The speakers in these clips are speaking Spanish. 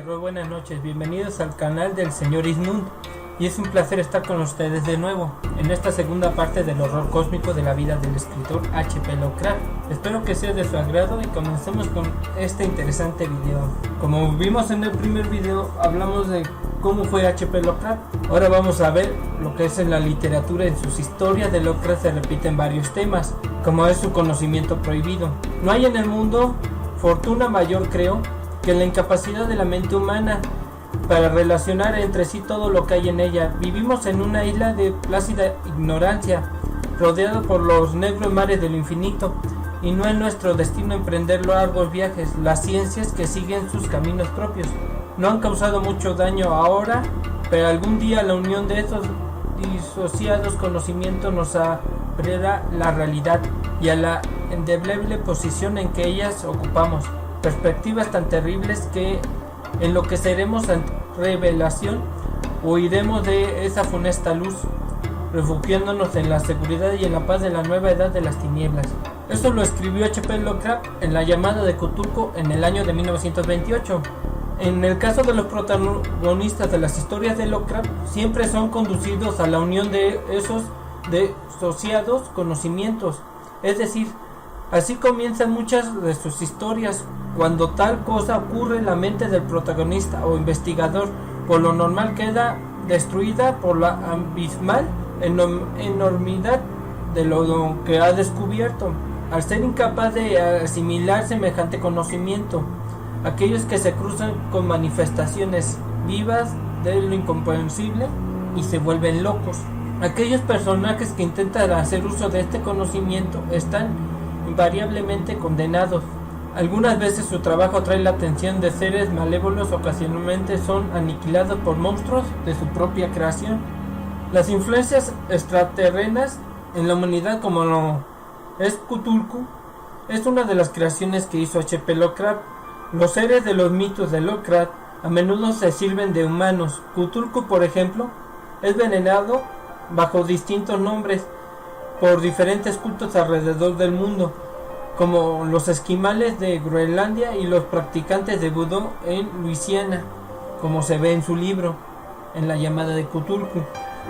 terror, buenas noches, bienvenidos al canal del señor Ismund. Y es un placer estar con ustedes de nuevo en esta segunda parte del horror cósmico de la vida del escritor H.P. Lovecraft. Espero que sea de su agrado y comencemos con este interesante video. Como vimos en el primer video, hablamos de cómo fue H.P. Lovecraft. Ahora vamos a ver lo que es en la literatura. En sus historias de Lovecraft se repiten varios temas, como es su conocimiento prohibido. No hay en el mundo fortuna mayor, creo, que la incapacidad de la mente humana para relacionar entre sí todo lo que hay en ella. Vivimos en una isla de plácida ignorancia, rodeado por los negros mares de lo infinito, y no es nuestro destino emprender largos viajes. Las ciencias que siguen sus caminos propios no han causado mucho daño ahora, pero algún día la unión de estos disociados conocimientos nos abrirá la realidad y a la endeble posición en que ellas ocupamos, perspectivas tan terribles que enloqueceremos ante revelación, huiremos de esa funesta luz, refugiándonos en la seguridad y en la paz de la nueva edad de las tinieblas. Eso lo escribió H.P. Lovecraft en La llamada de Cthulhu en el año de 1928. En el caso de los protagonistas de las historias de Lovecraft, siempre son conducidos a la unión de esos disociados conocimientos, es decir, así comienzan muchas de sus historias. Cuando tal cosa ocurre, la mente del protagonista o investigador por lo normal queda destruida por la abismal enormidad de lo que ha descubierto, al ser incapaz de asimilar semejante conocimiento. Aquellos que se cruzan con manifestaciones vivas de lo incomprensible y se vuelven locos. Aquellos personajes que intentan hacer uso de este conocimiento están invariablemente condenados. Algunas veces su trabajo atrae la atención de seres malévolos, ocasionalmente son aniquilados por monstruos de su propia creación. Las influencias extraterrenas en la humanidad, como lo es Cthulhu, es una de las creaciones que hizo H.P. Lovecraft. Los seres de los mitos de Lovecraft a menudo se sirven de humanos. Cthulhu, por ejemplo, es venerado bajo distintos nombres por diferentes cultos alrededor del mundo, como los esquimales de Groenlandia y los practicantes de vudú en Luisiana, como se ve en su libro, en La llamada de Cthulhu.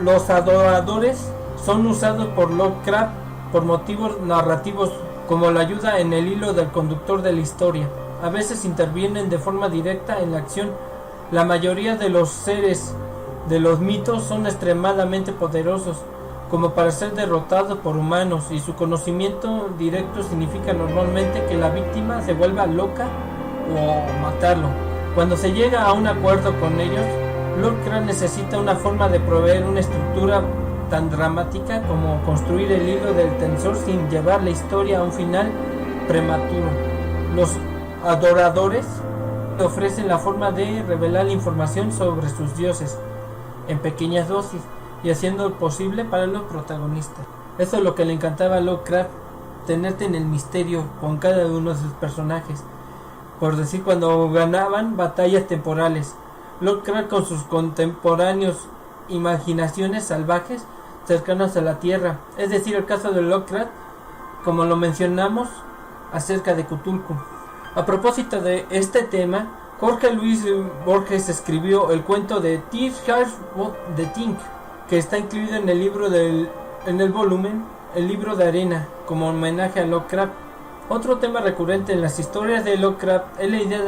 Los adoradores son usados por Lovecraft por motivos narrativos, como la ayuda en el hilo del conductor de la historia. A veces intervienen de forma directa en la acción. La mayoría de los seres de los mitos son extremadamente poderosos como para ser derrotados por humanos, y su conocimiento directo significa normalmente que la víctima se vuelva loca o matarlo. Cuando se llega a un acuerdo con ellos, Lovecraft necesita una forma de proveer una estructura tan dramática como construir el hilo del tensor sin llevar la historia a un final prematuro. Los adoradores ofrecen la forma de revelar la información sobre sus dioses en pequeñas dosis y haciendo posible para los protagonistas. Eso es lo que le encantaba a Lovecraft, tenerte en el misterio con cada uno de sus personajes. Por decir, cuando ganaban batallas temporales, Lovecraft con sus contemporáneos imaginaciones salvajes cercanas a la Tierra, es decir, el caso de Lovecraft, como lo mencionamos acerca de Cthulhu. A propósito de este tema, Jorge Luis Borges escribió el cuento de Tir Hearts the Thing, que está incluido en el libro en el volumen El libro de arena, como homenaje a Lovecraft. Otro tema recurrente en las historias de Lovecraft es la idea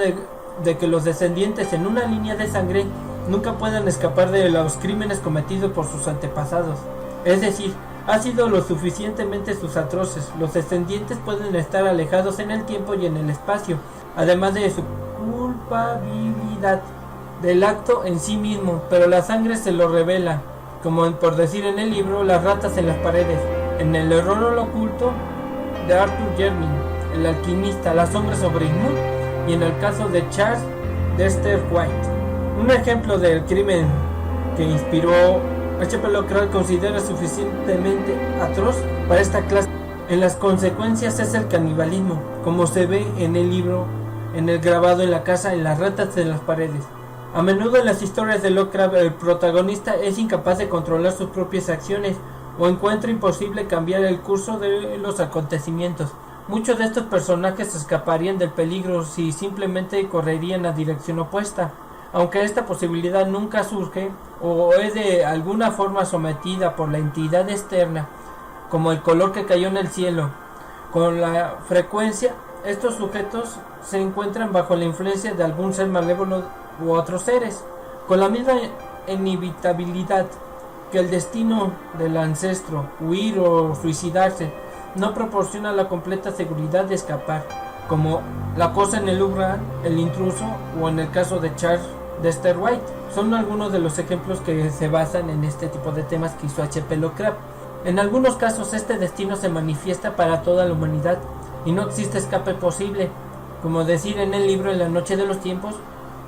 de que los descendientes en una línea de sangre nunca puedan escapar de los crímenes cometidos por sus antepasados. Es decir, han sido lo suficientemente sus atroces. Los descendientes pueden estar alejados en el tiempo y en el espacio, además de su culpabilidad del acto en sí mismo, pero la sangre se lo revela, como por decir en el libro Las ratas en las paredes, en El error oculto de Arthur Jermyn, El alquimista, La sombra sobre Ismund, y en el caso de Charles Dexter White. Un ejemplo del crimen que inspiró H.P. Lovecraft considera suficientemente atroz para esta clase. En las consecuencias es el canibalismo, como se ve en el libro, en el grabado en la casa, en Las ratas en las paredes. A menudo en las historias de Lovecraft el protagonista es incapaz de controlar sus propias acciones o encuentra imposible cambiar el curso de los acontecimientos. Muchos de estos personajes escaparían del peligro si simplemente correrían a dirección opuesta. aunque esta posibilidad nunca surge o es de alguna forma sometida por la entidad externa, como el color que cayó en el cielo. Con la frecuencia, estos sujetos se encuentran bajo la influencia de algún ser malévolo u otros seres, con la misma inevitabilidad que el destino del ancestro, huir o suicidarse, no proporciona la completa seguridad de escapar, como La cosa en el Louvre, El intruso o en el caso de Charles Dexter White. Son algunos de los ejemplos que se basan en este tipo de temas que hizo H.P. Lovecraft. En algunos casos este destino se manifiesta para toda la humanidad y no existe escape posible, como decir en el libro En la noche de los tiempos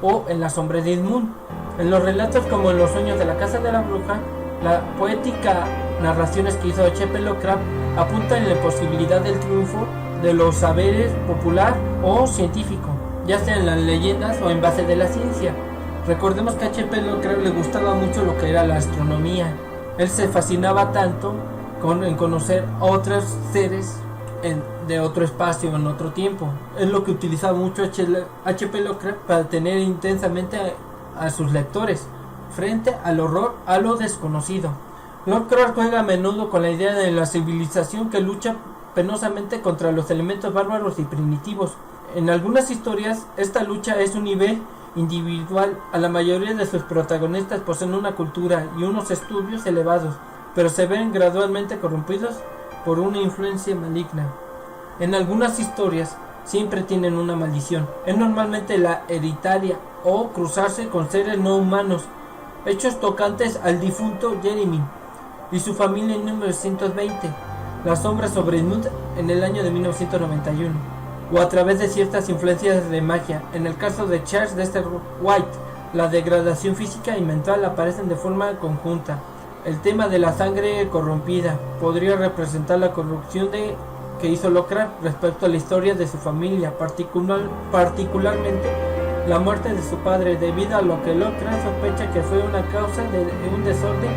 o en La sombra de Edmund. En los relatos como en Los sueños de la casa de la bruja, la poética narraciones que hizo H.P. Lovecraft apunta en la posibilidad del triunfo de los saberes popular o científico, ya sea en las leyendas o en base de la ciencia. Recordemos que a H.P. Lovecraft le gustaba mucho lo que era la astronomía. Él se fascinaba tanto en conocer a otros seres de otro espacio, en otro tiempo. Es lo que utilizaba mucho H.P. Lovecraft para tener intensamente a sus lectores frente al horror, a lo desconocido. Lovecraft juega a menudo con la idea de la civilización que lucha penosamente contra los elementos bárbaros y primitivos. En algunas historias, esta lucha es un nivel individual. A la mayoría de sus protagonistas poseen una cultura y unos estudios elevados, pero se ven gradualmente corrompidos por una influencia maligna. En algunas historias siempre tienen una maldición. Es normalmente la hereditaria o cruzarse con seres no humanos, hechos tocantes al difunto Jeremy y su familia en 1920, La sombra sobre Edmund en el año de 1991, o a través de ciertas influencias de magia. En el caso de Charles Dexter White, la degradación física y mental aparecen de forma conjunta. El tema de la sangre corrompida podría representar la corrupción que hizo Lovecraft respecto a la historia de su familia, particularmente la muerte de su padre, debido a lo que Lovecraft sospecha que fue una causa de un desorden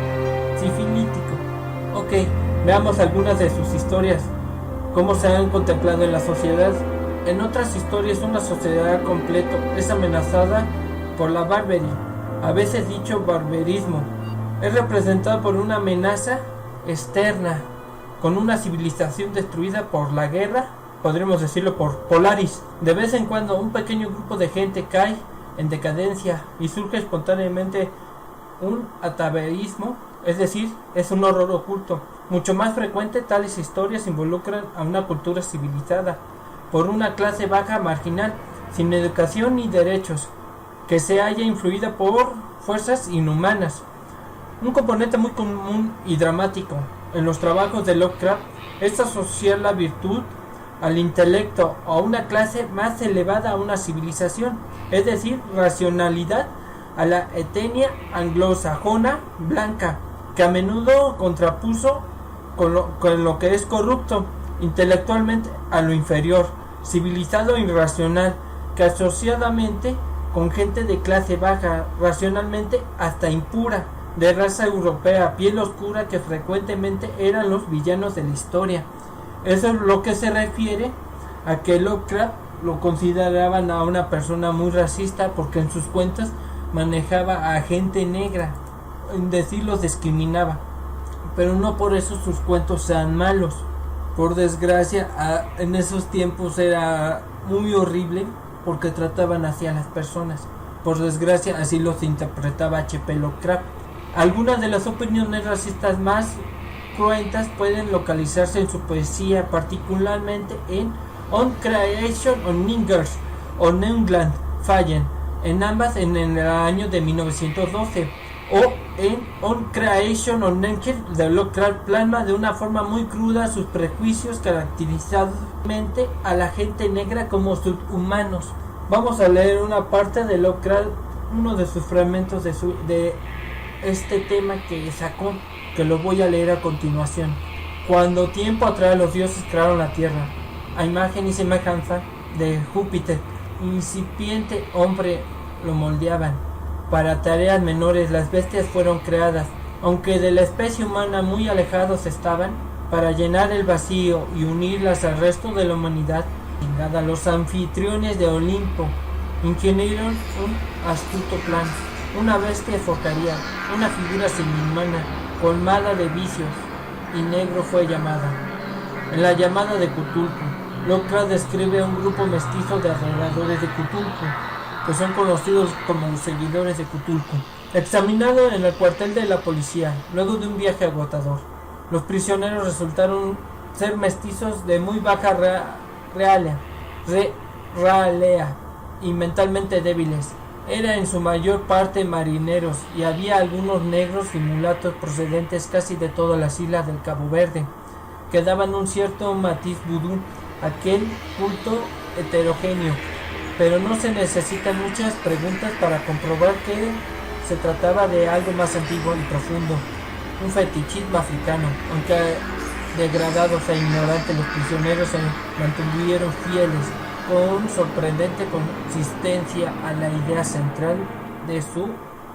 sifilítico. Ok, veamos algunas de sus historias, cómo se han contemplado en la sociedad. En otras historias, una sociedad completa es amenazada por la barbarie, a veces dicho barbarismo. Es representada por una amenaza externa, con una civilización destruida por la guerra, podríamos decirlo por Polaris. De vez en cuando un pequeño grupo de gente cae en decadencia y surge espontáneamente un ataveísmo, es decir, es un horror oculto. Mucho más frecuente, tales historias involucran a una cultura civilizada por una clase baja marginal, sin educación ni derechos, que se haya influida por fuerzas inhumanas. Un componente muy común y dramático en los trabajos de Lovecraft es asociar la virtud al intelecto o a una clase más elevada a una civilización, es decir, racionalidad a la etnia anglosajona blanca, que a menudo contrapuso con lo que es corrupto intelectualmente a lo inferior, civilizado e irracional, que asociadamente con gente de clase baja, racionalmente hasta impura, de raza europea, piel oscura, que frecuentemente eran los villanos de la historia. Eso es lo que se refiere a que Lovecraft lo consideraban a una persona muy racista, porque en sus cuentos manejaba a gente negra, en decir los discriminaba, pero no por eso sus cuentos sean malos. Por desgracia, en esos tiempos era muy horrible porque trataban así a las personas. Por desgracia, así los interpretaba H.P. Lovecraft. Algunas de las opiniones racistas más cruentas pueden localizarse en su poesía, particularmente en On Creation on Ningers o Newland Fallen, en ambas en el año de 1912, o en On Creation on Nature de Lovecraft plasma de una forma muy cruda sus prejuicios, caracterizadamente a la gente negra como subhumanos. Vamos a leer una parte de Lovecraft, uno de sus fragmentos de este tema que sacó, que lo voy a leer a continuación. Cuando tiempo atrás los dioses crearon la tierra, a imagen y semejanza de Júpiter, incipiente hombre lo moldeaban. Para tareas menores las bestias fueron creadas, aunque de la especie humana muy alejados estaban, para llenar el vacío y unirlas al resto de la humanidad. Los anfitriones de Olimpo ingeniaron un astuto plan, una bestia focaría, una figura semi-humana, colmada de vicios, y negro fue llamada. En la llamada de Cthulhu, Lovecraft describe a un grupo mestizo de adoradores de Cthulhu, que son conocidos como los seguidores de Cthulhu. Examinado en el cuartel de la policía, luego de un viaje agotador, los prisioneros resultaron ser mestizos de muy baja ralea y mentalmente débiles. Era en su mayor parte marineros y había algunos negros y mulatos procedentes casi de todas las islas del Cabo Verde, que daban un cierto matiz vudú a aquel culto heterogéneo. Pero no se necesitan muchas preguntas para comprobar que se trataba de algo más antiguo y profundo, un fetichismo africano. Aunque degradados e ignorantes, los prisioneros se mantuvieron fieles con sorprendente consistencia a la idea central de su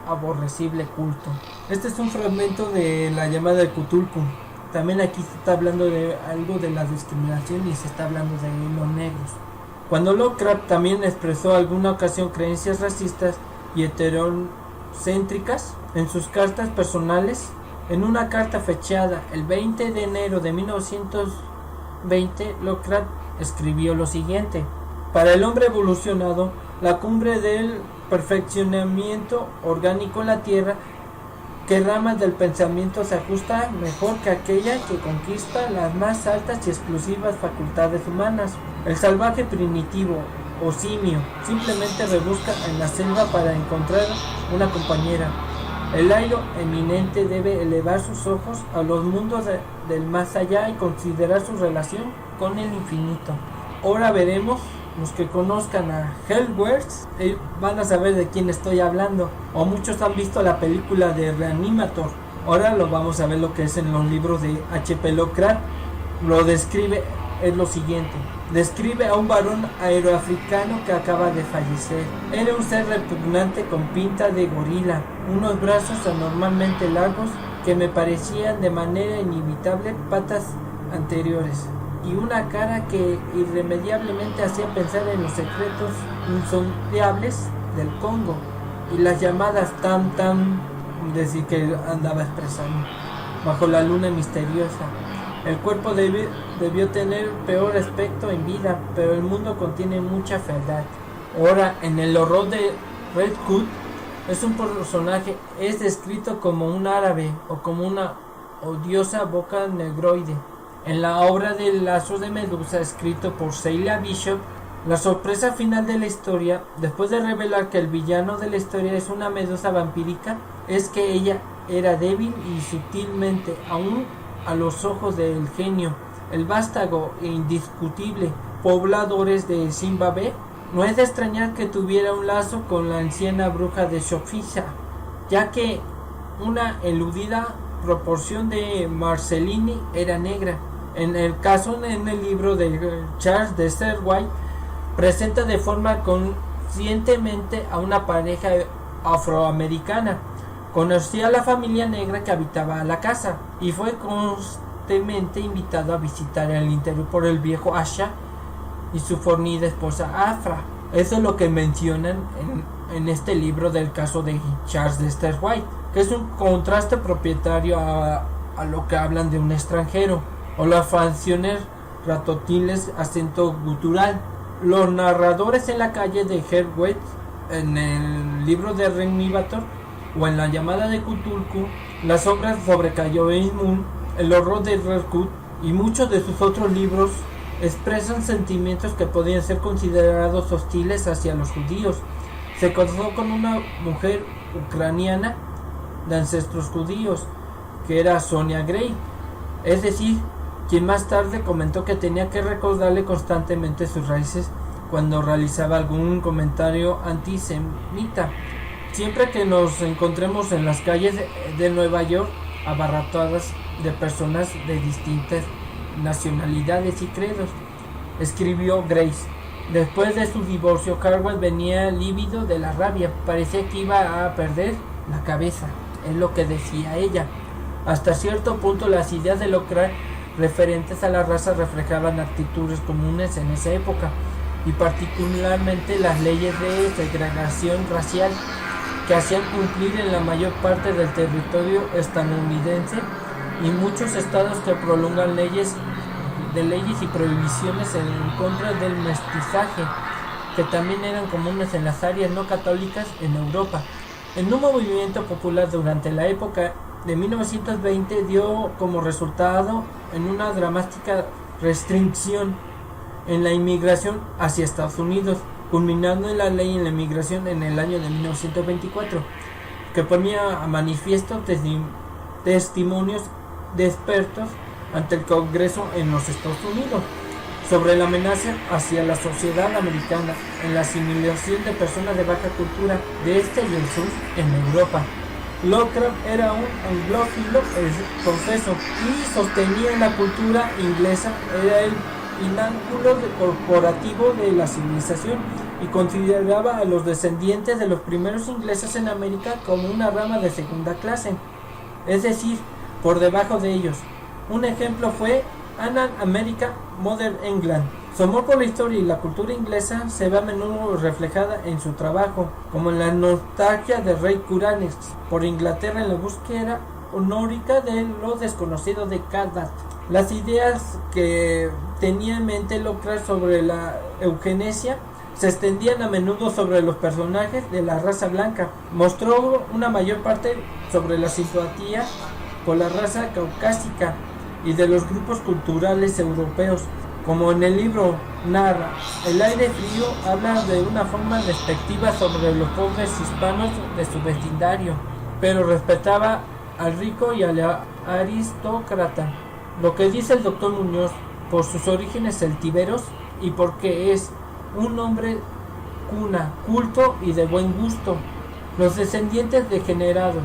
aborrecible culto. Este es un fragmento de la llamada de Cthulhu. También aquí se está hablando de algo de la discriminación y se está hablando de los negros. Cuando Lovecraft también expresó alguna ocasión creencias racistas y heterocéntricas en sus cartas personales, en una carta fechada el 20 de enero de 1920, Lovecraft escribió lo siguiente: para el hombre evolucionado, la cumbre del perfeccionamiento orgánico en la Tierra, que ramas del pensamiento se ajusta mejor que aquella que conquista las más altas y exclusivas facultades humanas. El salvaje primitivo o simio simplemente rebusca en la selva para encontrar una compañera. El airo eminente debe elevar sus ojos a los mundos del más allá y considerar su relación con el infinito. Ahora veremos. Los que conozcan a Hellworth van a saber de quién estoy hablando, o muchos han visto la película de Reanimator. Ahora lo vamos a ver lo que es en los libros de H.P. Lovecraft. Lo describe, es lo siguiente: describe a un varón aeroafricano que acaba de fallecer. Era un ser repugnante con pinta de gorila, unos brazos anormalmente largos que me parecían de manera inevitable patas anteriores, y una cara que irremediablemente hacía pensar en los secretos insondables del Congo y las llamadas tam decir que andaba expresando bajo la luna misteriosa. El cuerpo debió tener peor aspecto en vida, pero el mundo contiene mucha fealdad. Ahora, en el horror de Red Hood, es un personaje, es descrito como un árabe o como una odiosa boca negroide. En la obra del Lazo de Medusa, escrito por Celia Bishop, la sorpresa final de la historia, después de revelar que el villano de la historia es una medusa vampírica, es que ella era débil y sutilmente, aún a los ojos del genio, el vástago e indiscutible pobladores de Zimbabue. No es de extrañar que tuviera un lazo con la anciana bruja de Sofisa, ya que una eludida proporción de Marcellini era negra. En el caso, en el libro de Charles Dexter White, presenta de forma conscientemente a una pareja afroamericana. Conocía a la familia negra que habitaba la casa y fue constantemente invitado a visitar el interior por el viejo Asha y su fornida esposa Afra. Eso es lo que mencionan en este libro del caso de Charles Dexter White, que es un contraste propietario a lo que hablan de un extranjero, o las facciones ratotiles acento gutural. Los narradores en la calle de Hellworth, en el libro de Reanimator o en la llamada de Cthulhu, las obras sobre Cayoein Moon, el horror de Red Hood y muchos de sus otros libros expresan sentimientos que podían ser considerados hostiles hacia los judíos. Se casó con una mujer ucraniana de ancestros judíos, que era Sonia Gray, es decir, quien más tarde comentó que tenía que recordarle constantemente sus raíces cuando realizaba algún comentario antisemita. Siempre que nos encontremos en las calles de Nueva York abarrotadas de personas de distintas nacionalidades y credos, escribió Grace. Después de su divorcio, Harwell venía lívido de la rabia, parecía que iba a perder la cabeza, es lo que decía ella. Hasta cierto punto las ideas de Lovecraft referentes a la raza reflejaban actitudes comunes en esa época, y particularmente las leyes de segregación racial que hacían cumplir en la mayor parte del territorio estadounidense y muchos estados que prolongan leyes y prohibiciones en contra del mestizaje, que también eran comunes en las áreas no católicas en Europa. En un movimiento popular durante la época de 1920 dio como resultado en una dramática restricción en la inmigración hacia Estados Unidos, culminando en la ley en la inmigración en el año de 1924, que ponía a manifiesto testimonios de expertos ante el Congreso en los Estados Unidos sobre la amenaza hacia la sociedad americana en la asimilación de personas de baja cultura de este y el sur en Europa. Lovecraft era un anglófilo confeso y sostenía la cultura inglesa era el pináculo corporativo de la civilización y consideraba a los descendientes de los primeros ingleses en América como una rama de segunda clase, es decir, por debajo de ellos. Un ejemplo fue Annan America, Modern England. Su amor por la historia y la cultura inglesa se ve a menudo reflejada en su trabajo, como en la nostalgia de Ray Kuranes por Inglaterra en la búsqueda honórica de lo desconocido de Cathbad. Las ideas que tenía en mente Lovecraft sobre la eugenesia se extendían a menudo sobre los personajes de la raza blanca. Mostró una mayor parte sobre la simpatía por la raza caucásica y de los grupos culturales europeos, como en el libro narra. El aire frío habla de una forma despectiva sobre los pobres hispanos de su vecindario, pero respetaba al rico y al aristócrata. Lo que dice el doctor Muñoz, por sus orígenes celtíberos y porque es un hombre cuna, culto y de buen gusto. Los descendientes degenerados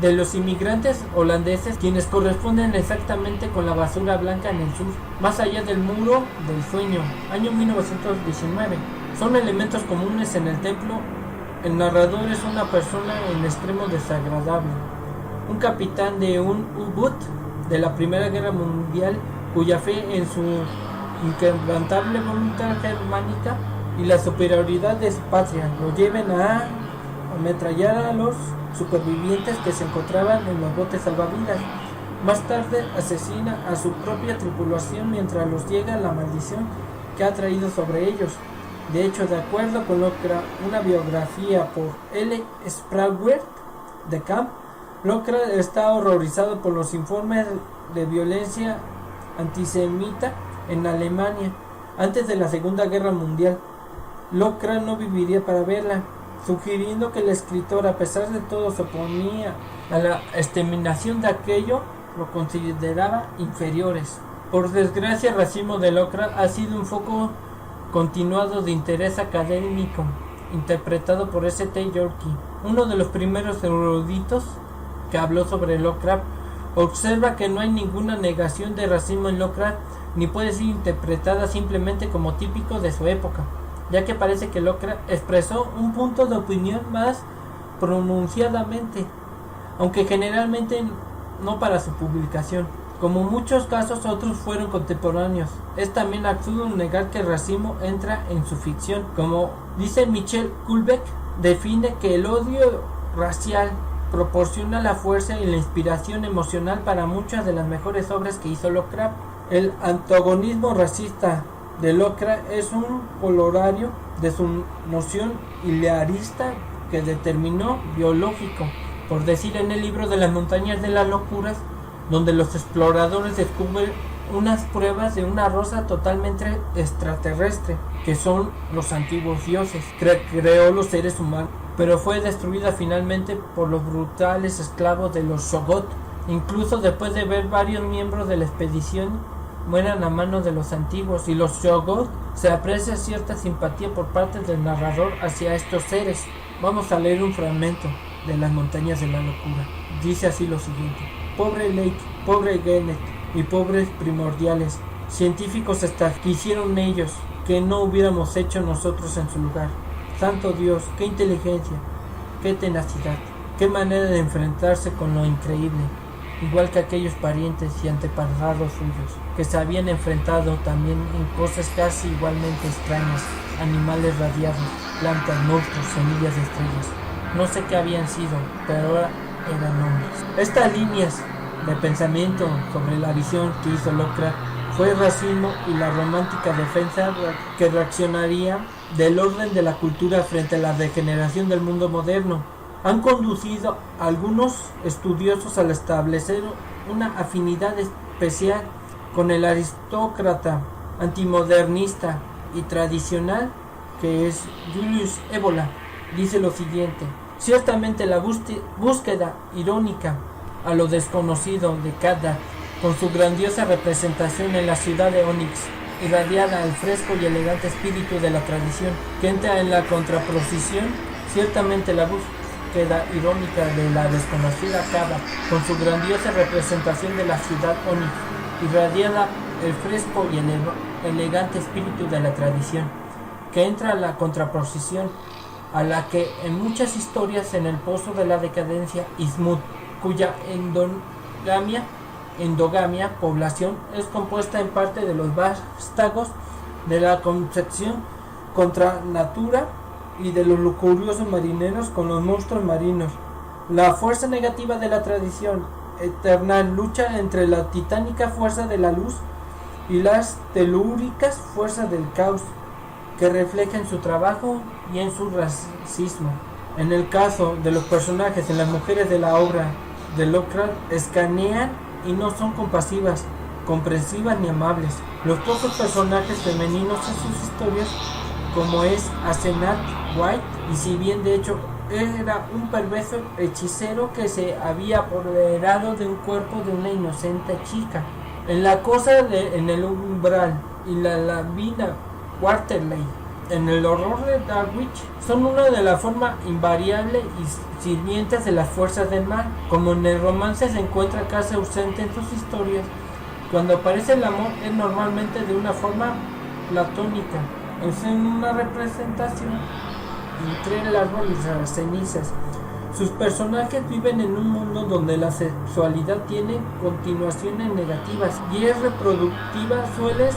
de los inmigrantes holandeses, quienes corresponden exactamente con la basura blanca en el sur, más allá del muro del sueño, año 1919. Son elementos comunes en el templo. El narrador es una persona en extremo desagradable, un capitán de un U-Boot de la Primera Guerra Mundial, cuya fe en su inquebrantable voluntad germánica y la superioridad de su patria lo lleven a ametrallar a los supervivientes que se encontraban en los botes salvavidas. Más tarde asesina a su propia tripulación mientras los llega la maldición que ha traído sobre ellos. De hecho, de acuerdo con una biografía por L. Sprague de Camp, Lovecraft está horrorizado por los informes de violencia antisemita en Alemania antes de la Segunda Guerra Mundial. Lovecraft no viviría para verla, sugiriendo que el escritor, a pesar de todo, se oponía a la exterminación de aquello, lo consideraba inferiores. Por desgracia, el racismo de Lovecraft ha sido un foco continuado de interés académico, interpretado por S.T. Yorke, uno de los primeros eruditos que habló sobre Lovecraft. Observa que no hay ninguna negación de racismo en Lovecraft, ni puede ser interpretada simplemente como típico de su época, ya que parece que Lovecraft expresó un punto de opinión más pronunciadamente, aunque generalmente no para su publicación. Como en muchos casos otros fueron contemporáneos, es también absurdo negar que el racismo entra en su ficción. Como dice Michel Houellebecq, define que el odio racial proporciona la fuerza y la inspiración emocional para muchas de las mejores obras que hizo Lovecraft. El antagonismo racista de Lovecraft es un colorario de su noción idealista que determinó biológico, por decir en el libro de las montañas de las locuras, donde los exploradores descubren unas pruebas de una raza totalmente extraterrestre, que son los antiguos dioses. Creó los seres humanos, pero fue destruida finalmente por los brutales esclavos de los Shoggoth. Incluso después de ver varios miembros de la expedición mueran a manos de los antiguos y los Shoggoth, se aprecia cierta simpatía por parte del narrador hacia estos seres. Vamos a leer un fragmento de las montañas de la locura. Dice así lo siguiente: pobre Lake, pobre Gennett y pobres primordiales, científicos hasta que hicieron ellos, que no hubiéramos hecho nosotros en su lugar. Santo Dios, qué inteligencia, qué tenacidad, qué manera de enfrentarse con lo increíble. igual que aquellos parientes y antepasados suyos, que se habían enfrentado también en cosas casi igualmente extrañas, animales radiados, plantas, monstruos, semillas de estrellas. No sé qué habían sido, pero ahora eran hombres. Estas líneas de pensamiento sobre la visión que hizo Lovecraft fue el racismo y la romántica defensa que reaccionaría del orden de la cultura frente a la degeneración del mundo moderno han conducido a algunos estudiosos al establecer una afinidad especial con el aristócrata antimodernista y tradicional que es Julius Evola. Dice lo siguiente: ciertamente la búsqueda irónica a lo desconocido de Cada, con su grandiosa representación en la ciudad de Onyx, irradiada el fresco y elegante espíritu de la tradición, que entra en la contraposición, ciertamente la búsqueda irónica de la desconocida Cada, con su grandiosa representación de la ciudad Onyx, irradiada el fresco y elegante espíritu de la tradición, que entra en la contraposición a la que en muchas historias en el pozo de la decadencia Ismud, cuya endogamia población es compuesta en parte de los vástagos de la concepción contra natura y de los lujuriosos marineros con los monstruos marinos. La fuerza negativa de la tradición eterna lucha entre la titánica fuerza de la luz y las telúricas fuerzas del caos, que refleja en su trabajo y en su racismo. En el caso de los personajes en las mujeres de la obra de Lovecraft, escanean y no son compasivas, comprensivas ni amables. Los pocos personajes femeninos en sus historias, como es Asenath White, y si bien de hecho era un perverso hechicero que se había apoderado de un cuerpo de una inocente chica. En La cosa en el umbral y la Lavina Waterley, en El horror de Darwich, son una de la forma invariable y sirvientes de las fuerzas del mal. Como en el romance se encuentra casi ausente en sus historias, cuando aparece el amor es normalmente de una forma platónica, es una representación entre el árbol y las cenizas. Sus personajes viven en un mundo donde la sexualidad tiene continuaciones negativas y es reproductiva, suele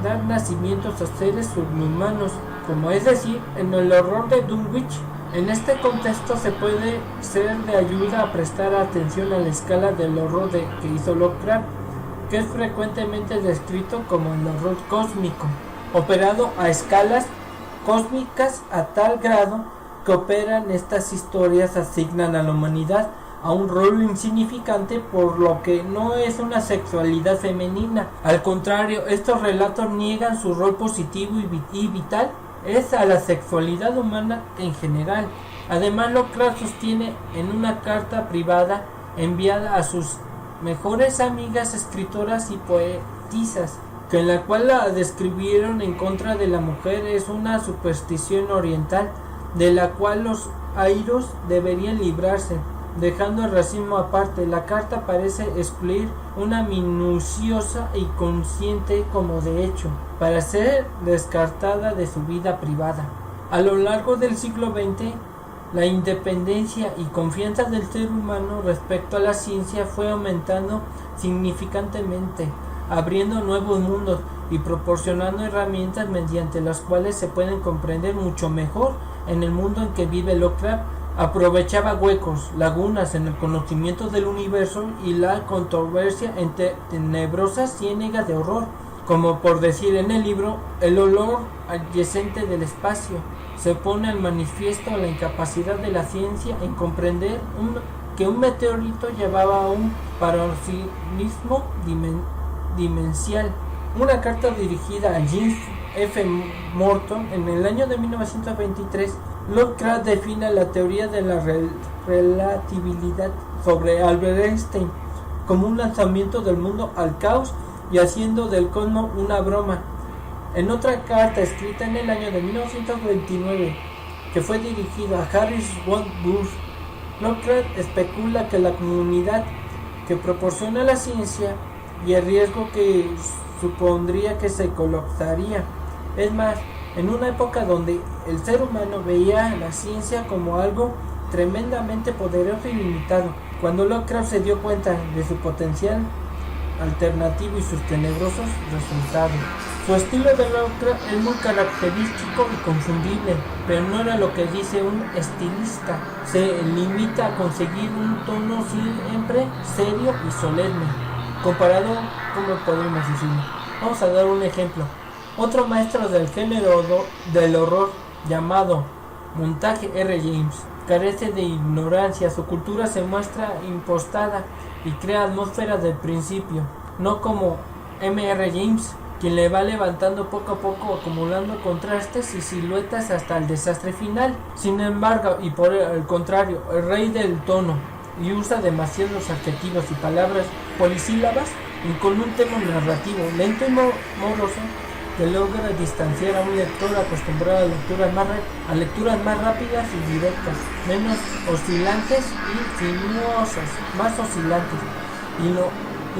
dar nacimientos a seres subhumanos, como es decir, en El horror de Dunwich. En este contexto se puede ser de ayuda a prestar atención a la escala del horror que hizo Lovecraft, que es frecuentemente descrito como el horror cósmico, operado a escalas cósmicas a tal grado que operan estas historias asignan a la humanidad a un rol insignificante, por lo que no es una sexualidad femenina. Al contrario, estos relatos niegan su rol positivo y vital es a la sexualidad humana en general. Además, Lovecraft sostiene en una carta privada enviada a sus mejores amigas escritoras y poetisas, que en la cual la describieron en contra de la mujer es una superstición oriental, de la cual los airos deberían librarse. Dejando el racismo aparte, la carta parece excluir una minuciosa y consciente como de hecho, para ser descartada de su vida privada. A lo largo del siglo XX, la independencia y confianza del ser humano respecto a la ciencia fue aumentando significativamente, abriendo nuevos mundos y proporcionando herramientas mediante las cuales se pueden comprender mucho mejor en el mundo en que vive Lovecraft. Aprovechaba huecos, lagunas en el conocimiento del universo y la controversia entre tenebrosas ciénegas de horror, como por decir en el libro El olor adyacente del espacio. Se pone al manifiesto la incapacidad de la ciencia en comprender que un meteorito llevaba a un paralelismo dimensional. Una carta dirigida a James F. Morton en el año de 1923, Lovecraft define la teoría de la relatividad sobre Albert Einstein como un lanzamiento del mundo al caos y haciendo del cosmos una broma. En otra carta escrita en el año de 1929, que fue dirigida a Harris Wadsworth, Lovecraft especula que la comunidad que proporciona la ciencia y el riesgo que supondría que se colapsaría. Es más, en una época donde el ser humano veía la ciencia como algo tremendamente poderoso y limitado, Cuando Lovecraft se dio cuenta de su potencial alternativo y sus tenebrosos resultados. Su estilo de Lovecraft es muy característico y confundible, pero no era lo que dice un estilista. Se limita a conseguir un tono siempre serio y solemne. Comparado, ¿cómo podemos decirlo? Vamos a dar un ejemplo. Otro maestro del género del horror llamado Montague R. James carece de ignorancia. Su cultura se muestra impostada y crea atmósfera del principio, no como M.R. James, quien le va levantando poco a poco, acumulando contrastes y siluetas hasta el desastre final. Sin embargo, y por el contrario, el rey del tono y usa demasiados adjetivos y palabras polisílabas y con un tema narrativo lento y moroso que logra distanciar a un lector acostumbrado a lecturas más rápidas y directas, menos oscilantes y sinuosas, más oscilantes, y lo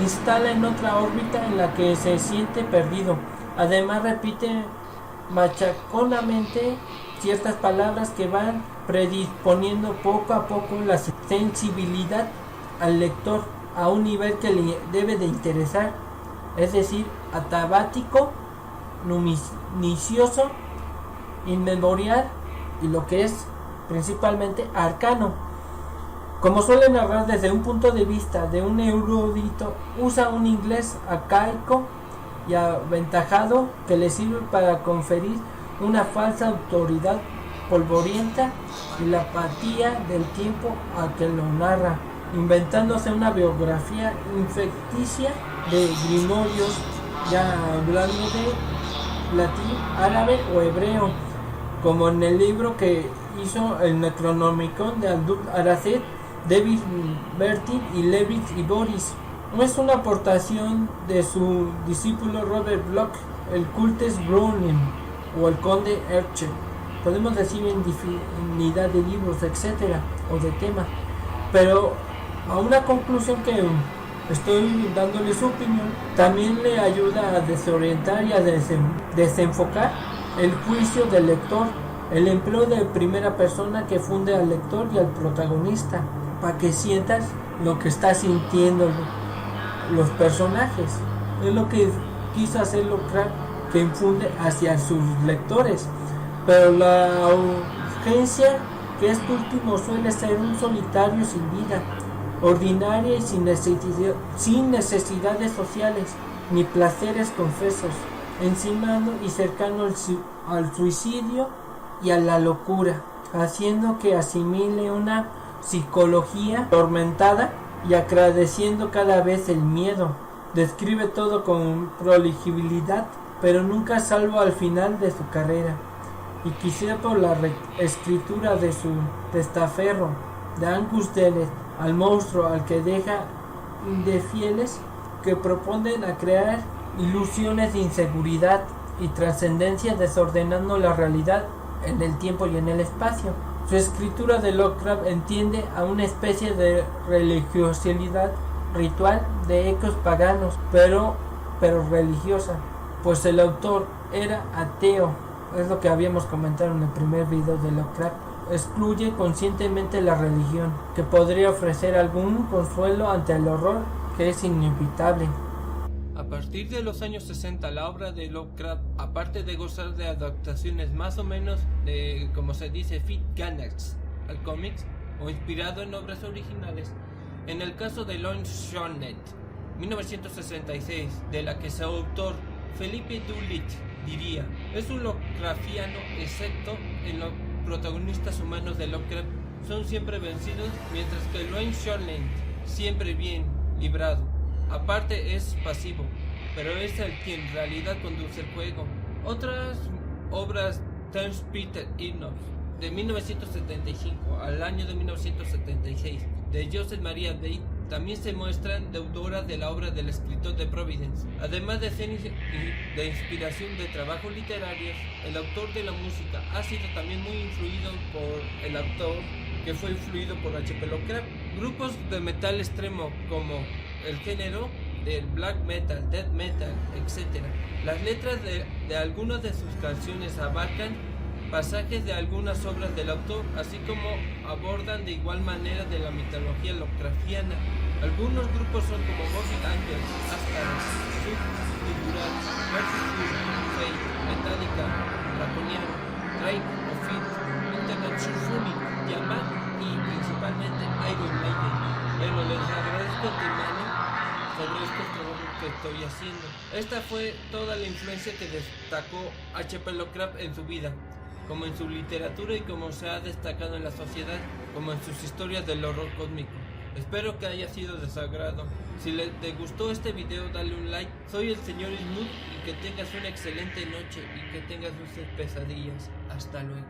instala en otra órbita en la que se siente perdido. Además repite machaconamente ciertas palabras que van predisponiendo poco a poco la sensibilidad al lector a un nivel que le debe de interesar, es decir, atabático, numinicioso, inmemorial y lo que es principalmente arcano. Como suele narrar desde un punto de vista de un erudito, usa un inglés arcaico y aventajado que le sirve para conferir una falsa autoridad polvorienta y la apatía del tiempo a que lo narra, inventándose una biografía ficticia de grimorios, ya hablando de latín, árabe o hebreo, como en el libro que hizo el Necronomicon de Aldous Aracet, David Bertin y Levit y Boris. No es una aportación de su discípulo Robert Bloch, el Cultes Browning o el Conde Ercher. Podemos decir infinidad de libros, etcétera, o de tema, pero a una conclusión que estoy dándole su opinión, también le ayuda a desorientar y a desenfocar el juicio del lector, el empleo de primera persona que funde al lector y al protagonista, para que sientas lo que está sintiendo los personajes. Es lo que quiso hacer Lovecraft, que infunde hacia sus lectores, pero la urgencia que este último suele ser un solitario sin vida, ordinaria y sin necesidades sociales ni placeres confesos, encimado y cercano al suicidio y a la locura, haciendo que asimile una psicología tormentada y agradeciendo cada vez el miedo. Describe todo con proligibilidad, pero nunca salvo al final de su carrera, y quizá por la escritura de su testaferro, de Angus Deller, al monstruo al que deja de fieles que proponen a crear ilusiones de inseguridad y trascendencia, desordenando la realidad en el tiempo y en el espacio. Su escritura de Lovecraft entiende a una especie de religiosidad ritual de ecos paganos, pero religiosa, pues el autor era ateo. Es lo que habíamos comentado en el primer video de Lovecraft. Excluye conscientemente la religión, que podría ofrecer algún consuelo ante el horror que es inevitable. A partir de los años 60, la obra de Lovecraft, aparte de gozar de adaptaciones más o menos de, como se dice, fit ganas al cómics o inspirado en obras originales, en el caso de Lone Shonet, 1966, de la que su autor Philippe Dulit diría: es un Lovecraftiano, excepto en los protagonistas humanos de Lovecraft son siempre vencidos, mientras que Lone Shonet siempre bien librado. Aparte es pasivo, pero es el quien en realidad conduce el juego. Otras obras, Terence Peter Hipnos, de 1975 al año de 1976, de Joseph Maria Day, también se muestran deudora de la obra del escritor de Providence. Además de ser de inspiración de trabajos literarios, el autor de la música ha sido también muy influido por el autor que fue influido por H.P. Lovecraft. Grupos de metal extremo como el género del black metal, death metal, etc. Las letras de algunas de sus canciones abarcan pasajes de algunas obras del autor, así como abordan de igual manera de la mitología lovecraftiana. Algunos grupos son como Morbid Angel, Astartes, Subfigural, Merciful Fate, Metallica, Draconian, Drake of It, Internet Symphonic, Yaman y principalmente Iron Maiden. Bueno, les agradezco de antemano sobre este trabajo que estoy haciendo. Esta fue toda la influencia que destacó H.P. Lovecraft en su vida, como en su literatura y como se ha destacado en la sociedad, como en sus historias del horror cósmico. Espero que haya sido de su agrado. Si te gustó este video, dale un like. Soy el señor Ismut y que tengas una excelente noche y que tengas dulces pesadillas. Hasta luego.